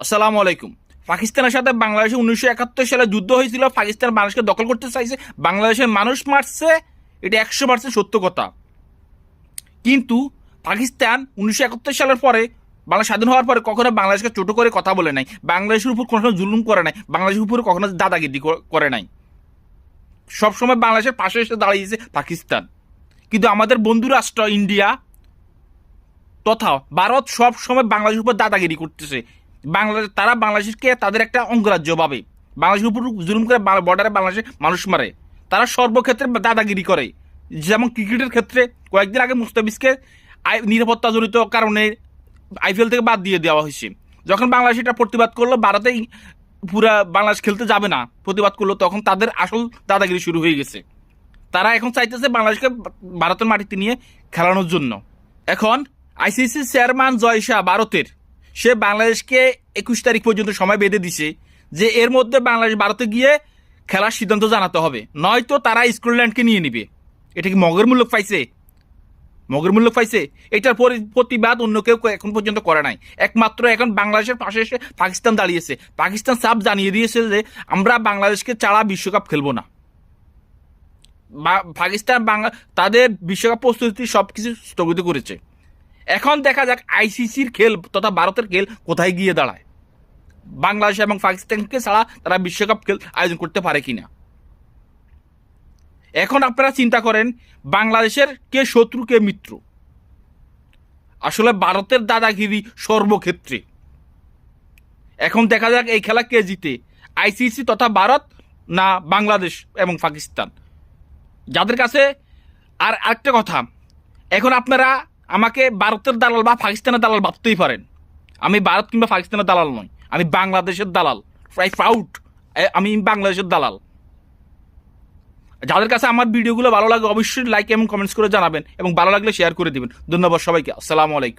আসসালামু আলাইকুম। পাকিস্তানের সাথে বাংলাদেশে 1971 সালে যুদ্ধ হয়েছিল। পাকিস্তান বাংলাদেশকে দখল করতে চাইছে, বাংলাদেশের মানুষ মারছে, এটা 100% সত্য কথা। কিন্তু পাকিস্তান 1971 সালের পরে, বাংলা স্বাধীন হওয়ার পরে কখনো বাংলাদেশকে ছোট করে কথা বলে নাই, বাংলাদেশের উপর কখনো জুলুম করে নাই, বাংলাদেশের উপর কখনো দাদাগিরি করে নাই। সবসময় বাংলাদেশের পাশে এসে দাঁড়িয়েছে পাকিস্তান। কিন্তু আমাদের বন্ধু রাষ্ট্র ইন্ডিয়া তথা ভারত সব সময় বাংলাদেশের উপর দাদাগিরি করতেছে। তারা বাংলাদেশকে তাদের একটা অঙ্গরাজ্য ভাবে, বাংলাদেশের উপর জুলুম করে, বর্ডারে বাংলাদেশের মানুষ মারে। তারা সর্বক্ষেত্রে দাদাগিরি করে। যেমন ক্রিকেটের ক্ষেত্রে কয়েকদিন আগে মুস্তাফিজকে নিরাপত্তাজনিত কারণে আইপিএল থেকে বাদ দিয়ে দেওয়া হয়েছে। যখন বাংলাদেশ এটা প্রতিবাদ করলো, ভারতে পুরা বাংলাদেশ খেলতে যাবে না প্রতিবাদ করলো, তখন তাদের আসল দাদাগিরি শুরু হয়ে গেছে। তারা এখন চাইতেছে বাংলাদেশকে ভারতের মাটিতে নিয়ে খেলানোর জন্য। এখন আইসিসি চেয়ারম্যান জয় শাহ ভারতের, সে বাংলাদেশকে 21 তারিখ পর্যন্ত সময় বেঁধে দিছে যে এর মধ্যে বাংলাদেশ ভারতে গিয়ে খেলার সিদ্ধান্ত জানাতে হবে, নয়তো তারা স্কটল্যান্ডকে নিয়ে নিবে। এটা কি মগের মূল্য পাইছে? মগের মূল্য পাইছে? এটার প্রতিবাদ অন্য কেউ এখন পর্যন্ত করে নাই। একমাত্র এখন বাংলাদেশের পাশে এসে পাকিস্তান দাঁড়িয়েছে। পাকিস্তান সাফ জানিয়ে দিয়েছে যে আমরা বাংলাদেশকে ছাড়া বিশ্বকাপ খেলবো না। পাকিস্তান তাদের বিশ্বকাপ প্রস্তুতি সবকিছু স্থগিত করেছে। এখন দেখা যাক আইসিসির খেল তথা ভারতের খেল কোথায় গিয়ে দাঁড়ায়। বাংলাদেশ এবং পাকিস্তানকে ছাড়া তারা বিশ্বকাপ খেল আয়োজন করতে পারে কিনা। এখন আপনারা চিন্তা করেন বাংলাদেশের কে শত্রু কে মিত্র। আসলে ভারতের দাদাগিরি সর্বক্ষেত্রে। এখন দেখা যাক এই খেলা কে জিতে, আইসিসি তথা ভারত না বাংলাদেশ এবং পাকিস্তান। যাদের কাছে আর আরেকটা কথা, এখন আপনারা আমাকে ভারতের দালাল বা পাকিস্তানের দালাল ভাবতেই পারেন। আমি ভারত কিংবা পাকিস্তানের দালাল নই, আমি বাংলাদেশের দালাল। প্রাউড আমি বাংলাদেশের দালাল। যাদের কাছে আমার ভিডিওগুলো ভালো লাগে অবশ্যই লাইক এবং কমেন্টস করে জানাবেন, এবং ভালো লাগলে শেয়ার করে দিবেন। ধন্যবাদ সবাইকে। আসসালামু আলাইকুম।